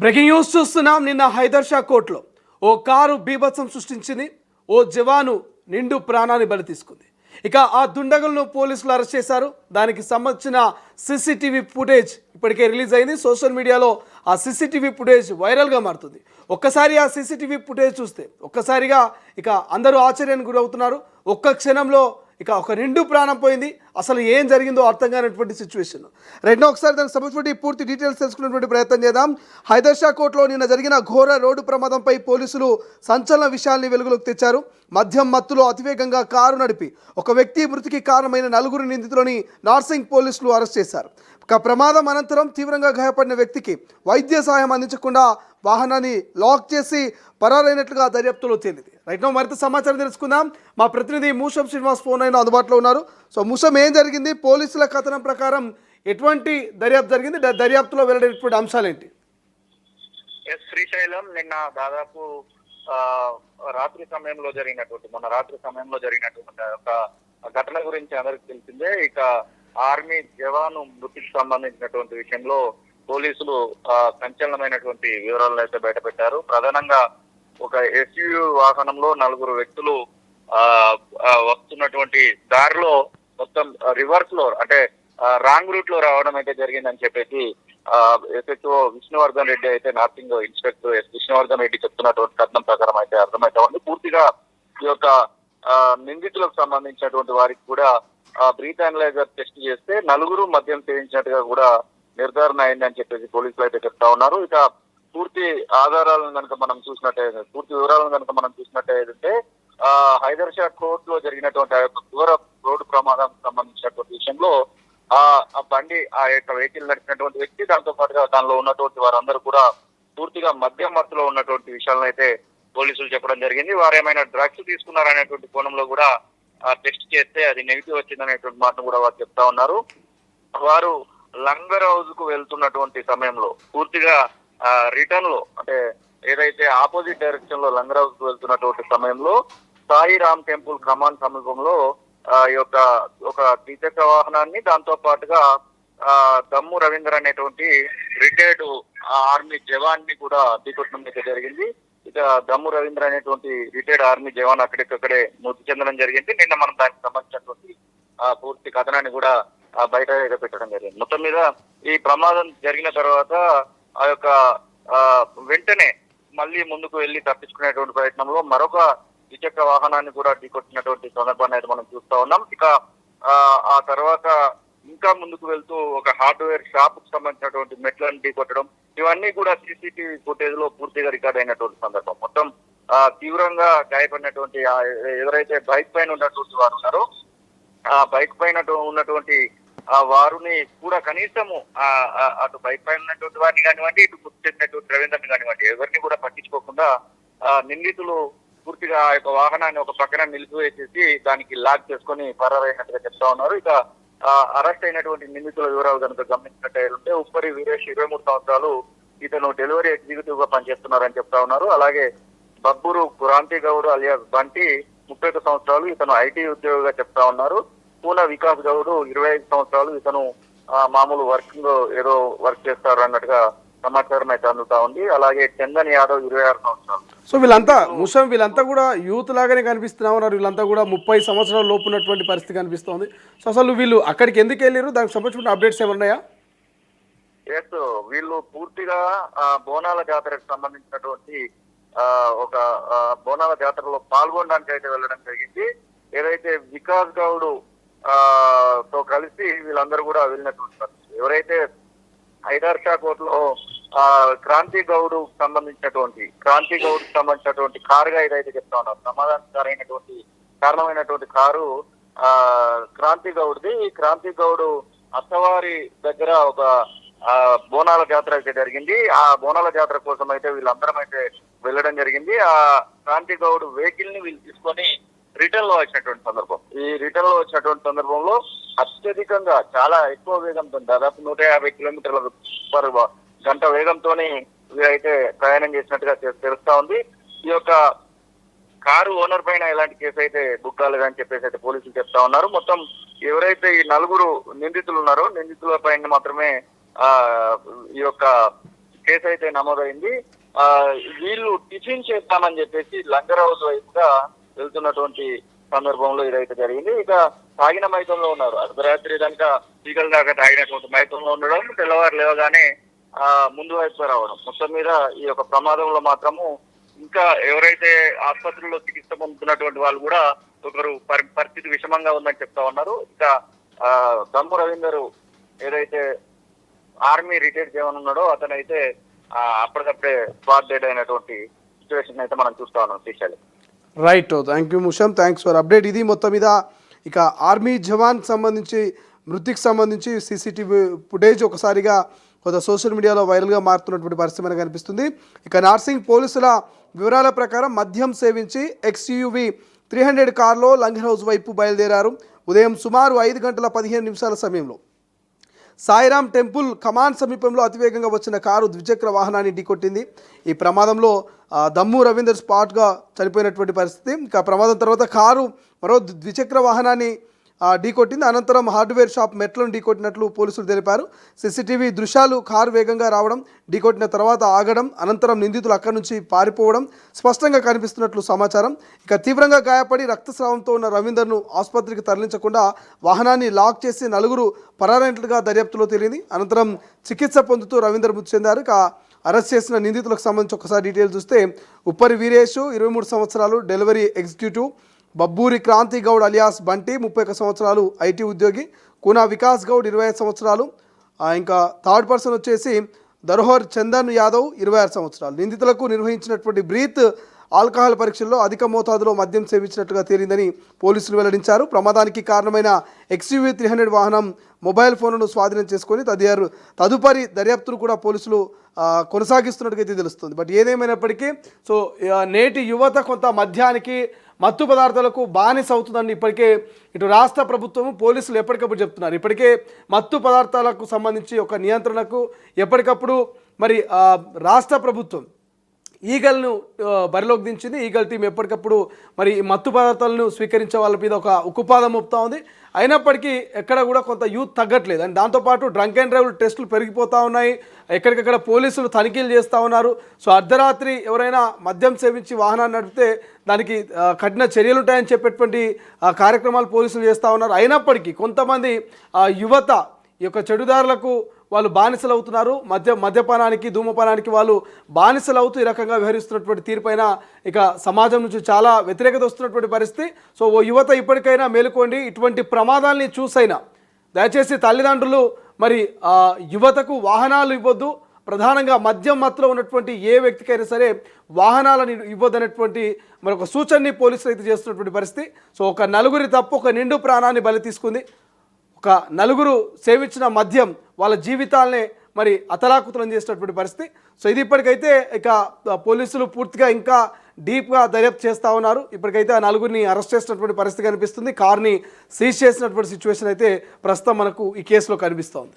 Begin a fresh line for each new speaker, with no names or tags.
Breaking news చూస్తున్నాం. నిన్న హైదర్ షా కోర్టులో ఓ కారు బీభత్సం సృష్టించింది. ఓ జవాను నిండు ప్రాణాన్ని బలి తీసుకుంది. ఇక ఆ దుండగులను పోలీసులు అరెస్ట్ చేశారు. దానికి సంబంధించిన సీసీటీవీ ఫుటేజ్ ఇప్పటికే రిలీజ్ అయింది. సోషల్ మీడియాలో ఆ సీసీటీవీ ఫుటేజ్ వైరల్గా మారుతుంది. ఒక్కసారి ఆ సీసీటీవీ ఫుటేజ్ చూస్తే ఒక్కసారిగా ఇక అందరూ ఆశ్చర్యానికి గురవుతున్నారు. ఒక్క క్షణంలో ఇక ఒక నిండు ప్రాణం పోయింది. అసలు ఏం జరిగిందో అర్థం కానటువంటి సిచ్యువేషన్. రైట్, ఒకసారి దానికి సంబంధించిన పూర్తి డీటెయిల్స్ తెలుసుకునేటువంటి ప్రయత్నం చేద్దాం. హైదర్ షా కోర్టులో నిన్న జరిగిన ఘోర రోడ్డు ప్రమాదంపై పోలీసులు సంచలన విషయాల్ని వెలుగులోకి తెచ్చారు. మద్యం మత్తులో అతివేగంగా కారు నడిపి ఒక వ్యక్తి మృతికి కారణమైన 4 నిందితులని నార్సింగ్ పోలీసులు అరెస్ట్ చేశారు. ఒక ప్రమాదం అనంతరం తీవ్రంగా గాయపడిన వ్యక్తికి వైద్య సహాయం అందించకుండా వాహనాన్ని లాక్ చేసి పరారైనట్లుగా దర్యాప్తులో తేలింది. రైట్, మరింత సమాచారం తెలుసుకుందాం. మా ప్రతినిధి మూషం శ్రీనివాస్ ఫోన్ అయిన అందుబాటులో ఉన్నారు. సో మూషం, ఏం జరిగింది? పోలీసుల కథనం ప్రకారం ఎటువంటి దర్యాప్తు జరిగింది? దర్యాప్తులో వెల్లడైనటువంటి అంశాలు ఏంటి?
శ్రీశైలం నిన్న దాదాపు రాత్రి సమయంలో జరిగినటువంటి ఒక ఘటన గురించి అందరికి తెలిసిందే. ఇక ఆర్మీ జవాను మృతికి సంబంధించినటువంటి విషయంలో పోలీసులు సంచలనమైనటువంటి వివరాలను అయితే బయటపెట్టారు. ప్రధానంగా ఒక ఎస్యూవీ వాహనంలో 4 వ్యక్తులు వస్తున్నటువంటి దారిలో మొత్తం రివర్స్ లో అంటే రాంగ్ రూట్ లో రావడం అయితే జరిగిందని చెప్పేసి ఎస్హెచ్ఓ విష్ణువర్ధన్ రెడ్డి అయితే నార్సింగ్ ఇన్స్పెక్టర్ విష్ణువర్ధన్ రెడ్డి చెప్తున్నటువంటి కథనం ప్రకారం అయితే అర్థమైతా ఉంది. పూర్తిగా ఈ యొక్క నిందితులకు సంబంధించినటువంటి వారికి కూడా బ్రీత్ అనలైజర్ టెస్ట్ చేస్తే 4 మద్యం సేవించినట్టుగా కూడా నిర్ధారణ అయిందని చెప్పేసి పోలీసులు అయితే చెప్తా ఉన్నారు. ఇక పూర్తి వివరాలను కనుక మనం చూసినట్టయితే హైదర్ షా కోర్టులో జరిగినటువంటి ఘోర రోడ్డు ప్రమాదం సంబంధించినటువంటి విషయంలో ఆ బండి ఆ యొక్క వెహికల్ నడిపినటువంటి వ్యక్తి, దాంతో పాటుగా దానిలో ఉన్నటువంటి వారందరూ కూడా పూర్తిగా మద్యం మత్తులో ఉన్నటువంటి విషయాలను అయితే పోలీసులు చెప్పడం జరిగింది. వారు ఏమైనా డ్రగ్స్ తీసుకున్నారనేటువంటి కోణంలో కూడా టెస్ట్ చేస్తే అది నెగిటివ్ వచ్చిందనేటువంటి మాటను కూడా వారు చెప్తా ఉన్నారు. వారు లంగర్ హౌస్ కు వెళ్తున్నటువంటి సమయంలో పూర్తిగా రిటర్న్ లో అంటే ఏదైతే ఆపోజిట్ డైరెక్షన్ లో లంగర్ హౌస్ కు వెళ్తున్నటువంటి సమయంలో సాయిరామ్ టెంపుల్ కమాన్ సమీపంలో ఈ యొక్క ఒక ద్విచక్ర వాహనాన్ని, దాంతో పాటుగా దమ్ము రవీంద్ర అనేటువంటి రిటైర్డ్ ఆర్మీ జవాన్ ని కూడా ఢీకొట్టడం అయితే జరిగింది. ఇక దమ్ము రవీంద్ర అనేటువంటి రిటైర్డ్ ఆర్మీ జవాన్ అక్కడికక్కడే మృతి చెందడం జరిగింది. నిన్న మనం దానికి సంబంధించినటువంటి పూర్తి కథనాన్ని కూడా బయట పెట్టడం జరిగింది. మొత్తం మీద ఈ ప్రమాదం జరిగిన తర్వాత ఆ యొక్క వెంటనే మళ్ళీ ముందుకు వెళ్లి తప్పించుకునేటువంటి ప్రయత్నంలో మరొక ద్విచక్ర వాహనాన్ని కూడా ఢీకొట్టినటువంటి సందర్భాన్ని అయితే మనం చూస్తా ఉన్నాం. ఇక ఆ తర్వాత ఇంకా ముందుకు వెళ్తూ ఒక హార్డ్వేర్ షాప్ కు సంబంధించినటువంటి మెట్లను ఢీకొట్టడం, ఇవన్నీ కూడా సీసీటీవీ ఫుటేజ్ లో పూర్తిగా రికార్డ్ అయినటువంటి సందర్భం. మొత్తం తీవ్రంగా గాయపడినటువంటి ఎవరైతే బైక్ పైన ఉన్నటువంటి వారు ఉన్నారో ఆ బైక్ పైన ఉన్నటువంటి వారిని కూడా కనీసము అటు బైక్ పైన ఉన్నటువంటి వారిని కానివ్వండి, ఇటు గుర్తు చెందినటువంటి రవీంద్రని కానివ్వండి, ఎవరిని కూడా పట్టించుకోకుండా నిందితులు పూర్తిగా ఆ యొక్క వాహనాన్ని ఒక పక్కన నిలిపివేసేసి దానికి లాక్ చేసుకొని పరారైనట్టుగా చెప్తా ఉన్నారు. ఇక అరెస్ట్ అయినటువంటి నిందితుల వివరాలు కనుక గమనించినట్లయితే ఉప్పరి వీరేష్ 23 సంవత్సరాలు, ఇతను డెలివరీ ఎగ్జిక్యూటివ్ గా పనిచేస్తున్నారని చెప్తా ఉన్నారు. అలాగే బబ్బూరు క్రాంతి గౌడ్ అలియాస్ బంటి 31 సంవత్సరాలు, ఇతను ఐటీ ఉద్యోగిగా చెప్తా ఉన్నారు. పూన వికాస్ గౌడ్ 25 సంవత్సరాలు, ఇతను మామూలు ఏదో వర్క్ చేస్తారు అన్నట్టుగా సమాచారం అయితే అందుతా ఉంది. అలాగే చందన్ యాదవ్ 26 సంవత్సరాలు.
సో వీళ్ళంతా కూడా యూత్ లాగానే కనిపిస్తున్నా ఉన్నారు. వీళ్ళంతా కూడా 30 సంవత్సరాల లోపు ఉన్నటువంటి పరిస్థితి కనిపిస్తోంది. సో అసలు వీళ్ళు అక్కడికి ఎందుకు వెళ్ళారు? దానికి సంబంధించిన అప్డేట్స్ ఏమన్నాయా?
ఎస్, వీళ్ళు పూర్తిగా బోనాల జాతరకు సంబంధించినటువంటి ఒక బోనాల జాతరలో పాల్గొనడానికి అయితే వెళ్ళడం జరిగింది. ఏదైతే వికాస్ గౌడ్ తో కలిసి వీళ్ళందరూ కూడా వెళ్ళినటువంటి పరిస్థితి. ఎవరైతే హైదర్ షా కోర్టులో క్రాంతి గౌడ్ సంబంధించినటువంటి కారుగా ఏదైతే చెప్తా ఉన్నారు, కారణమైనటువంటి కారు క్రాంతి గౌడ్ది. ఈ క్రాంతి గౌడ్ అత్తవారి దగ్గర ఒక బోనాల జాతర అయితే జరిగింది. ఆ బోనాల జాతర కోసం అయితే వీళ్ళందరం అయితే వెళ్ళడం జరిగింది. ఆ క్రాంతి గౌడ్ వెహికల్ ని వీళ్ళు తీసుకొని రిటర్న్ లో వచ్చినటువంటి సందర్భం. ఈ రిటర్న్ లో వచ్చినటువంటి సందర్భంలో అత్యధికంగా చాలా ఎక్కువ వేగంతో దాదాపు 150 కిలోమీటర్ల పర్ గంట వేగంతోనే వీరైతే ప్రయాణం చేసినట్టుగా తెలుస్తా ఉంది. ఈ యొక్క కారు ఓనర్ పైన ఎలాంటి కేసు అయితే బుక్ కాలేదని చెప్పేసి అయితే పోలీసులు చెప్తా ఉన్నారు. మొత్తం ఎవరైతే ఈ 4 నిందితులు ఉన్నారో నిందితుల పైన మాత్రమే ఈ యొక్క కేసు అయితే నమోదైంది. వీళ్ళు టిఫిన్ చేద్దామని చెప్పేసి లంగర్ హౌస్ వైపుగా వెళ్తున్నటువంటి సందర్భంలో ఇదైతే జరిగింది. ఇక తాగిన మైతంలో ఉన్నారు. అర్ధరాత్రి కనుక పీకల దాకా తాగినటువంటి మైతంలో ఉండడం, తెల్లవారు లేవగానే ముందు వైపుగా రావడం. మొత్తం మీద ఈ యొక్క ప్రమాదంలో మాత్రము ఇంకా ఎవరైతే ఆసుపత్రిలో చికిత్స పొందుతున్నటువంటి వాళ్ళు కూడా ఒకరు పరిస్థితి విషమంగా ఉందని చెప్తా ఉన్నారు. ఇంకా దమ్ము రవీందర్ ఏదైతే ఆర్మీ రిటైర్ చేయమని ఉన్నాడో అతనైతే అప్పటికప్పుడే స్పాట్ డెడ్ అయినటువంటి సిచ్యువేషన్ అయితే మనం చూస్తా ఉన్నాం. Srisailam.
Right, thank you Musham, thanks for update. ఇది మొత్తం మీద ఇక ఆర్మీ జవాన్ సంబంధించి మృతికి సంబంధించి సీసీటీవీ ఫుటేజ్ ఒకసారిగా కొంత సోషల్ మీడియాలో వైరల్గా మారుతున్నటువంటి పరిస్థితి మనకు కనిపిస్తుంది. ఇక నార్సింగ్ పోలీసుల వివరాల ప్రకారం మద్యం సేవించి XUV 300 కార్లో లంగర్ హౌస్ వైపు బయలుదేరారు. ఉదయం సుమారు 5:15 సమయంలో సాయిరామ్ టెంపుల్ కమాండ్ సమీపంలో అతివేగంగా వచ్చిన కారు ద్విచక్ర వాహనాన్ని ఢీకొట్టింది. ఈ ప్రమాదంలో దమ్ము రవీందర్ స్పాట్గా చనిపోయినటువంటి పరిస్థితి. ఇక ప్రమాదం తర్వాత కారు మరో ద్విచక్ర వాహనాన్ని ఢీకొట్టింది. అనంతరం హార్డ్వేర్ షాప్ మెట్లను ఢీకొట్టినట్లు పోలీసులు తెలిపారు. సీసీటీవీ దృశ్యాలు కారు వేగంగా రావడం, ఢీకొట్టిన తర్వాత ఆగడం, అనంతరం నిందితులు అక్కడి నుంచి పారిపోవడం స్పష్టంగా కనిపిస్తున్నట్లు సమాచారం. ఇక తీవ్రంగా గాయపడి రక్తస్రావంతో ఉన్న రవీందర్ను ఆసుపత్రికి తరలించకుండా వాహనాన్ని లాక్ చేసి నలుగురు పరారైనట్లుగా దర్యాప్తులో తేలింది. అనంతరం చికిత్స పొందుతూ రవీందర్ మృతి చెందారు. ఇక అరెస్ట్ చేసిన నిందితులకు సంబంధించి ఒకసారి డీటెయిల్స్ చూస్తే ఉప్పరి వీరేష్ 23 సంవత్సరాలు, delivery executive. Babburi Kranthi Goud alias Bunty 31 సంవత్సరాలు, ఐటీ ఉద్యోగి. కూనా వికాస్ గౌడ్ 25 సంవత్సరాలు. ఇంకా థర్డ్ పర్సన్ వచ్చేసి ధరోహర్ చందన్ యాదవ్ 26 సంవత్సరాలు. నిందితులకు నిర్వహించినటువంటి బ్రీత్ ఆల్కహాల్ పరీక్షల్లో అధిక మోతాదులో మద్యం సేవించినట్టుగా తేలిందని పోలీసులు వెల్లడించారు. ప్రమాదానికి కారణమైన XUV 300 వాహనం మొబైల్ ఫోన్లను స్వాధీనం చేసుకొని తదుపరి దర్యాప్తును కూడా పోలీసులు కొనసాగిస్తున్నట్టుగా తెలుస్తుంది. బట్ ఏదేమైనప్పటికీ సో నేటి యువత కొంత మద్యానికి మత్తు పదార్థాలకు బానిస అవుతుందని ఇప్పటికే ఇటు రాష్ట్ర ప్రభుత్వము పోలీసులు ఎప్పటికప్పుడు చెప్తున్నారు. ఇప్పటికే మత్తు పదార్థాలకు సంబంధించి ఒక నియంత్రణకు ఎప్పటికప్పుడు మరి రాష్ట్ర ప్రభుత్వం ఈగల్ను బరిలోకి దించింది. ఈగల్ టీం ఎప్పటికప్పుడు మరి మత్తు పదార్థాలను స్వీకరించే వాళ్ళ మీద ఒక ఉక్కుపాదం మోపుతా ఉంది. అయినప్పటికీ ఎక్కడ కూడా కొంత యూత్ తగ్గట్లేదు. అండ్ దాంతోపాటు డ్రంక్ అండ్ డ్రైవ్ టెస్టులు పెరిగిపోతూ ఉన్నాయి. ఎక్కడికక్కడ పోలీసులు తనిఖీలు చేస్తూ ఉన్నారు. సో అర్ధరాత్రి ఎవరైనా మద్యం సేవించి వాహనాన్ని నడిపితే దానికి కఠిన చర్యలు ఉంటాయని చెప్పేటువంటి కార్యక్రమాలు పోలీసులు చేస్తూ ఉన్నారు. అయినప్పటికీ కొంతమంది యువత ఈ యొక్క చెడుదారులకు వాళ్ళు బానిసలు అవుతున్నారు. మద్యపానానికి, ధూమపానానికి వాళ్ళు బానిసలు అవుతూ ఈ రకంగా వ్యవహరిస్తున్నటువంటి తీరుపైన ఇక సమాజం నుంచి చాలా వ్యతిరేకత వస్తున్నటువంటి పరిస్థితి. సో ఓ యువత ఇప్పటికైనా మేలుకోండి. ఇటువంటి ప్రమాదాలని చూసైనా దయచేసి తల్లిదండ్రులు మరి యువతకు వాహనాలు ఇవ్వద్దు. ప్రధానంగా మద్యం మత్తులో ఉన్నటువంటి ఏ వ్యక్తికైనా సరే వాహనాలను ఇవ్వద్దనేటువంటి మరొక సూచనని పోలీసులు అయితే చేస్తున్నటువంటి పరిస్థితి. సో ఒక నలుగురి తప్పు ఒక నిండు ప్రాణాన్ని బలి తీసుకుంది. ఒక నలుగురు సేవించిన మద్యం వాళ్ళ జీవితాలనే మరి అతలాకుతలం చేసినటువంటి పరిస్థితి. సో ఇది ఇప్పటికైతే ఇక పోలీసులు పూర్తిగా ఇంకా డీప్గా దర్యాప్తు చేస్తూ ఉన్నారు. ఇప్పటికైతే ఆ నలుగురిని అరెస్ట్ చేసినటువంటి పరిస్థితి కనిపిస్తుంది. కార్ని సీజ్ చేసినటువంటి సిచ్యువేషన్ అయితే ప్రస్తుతం మనకు ఈ కేసులో కనిపిస్తోంది.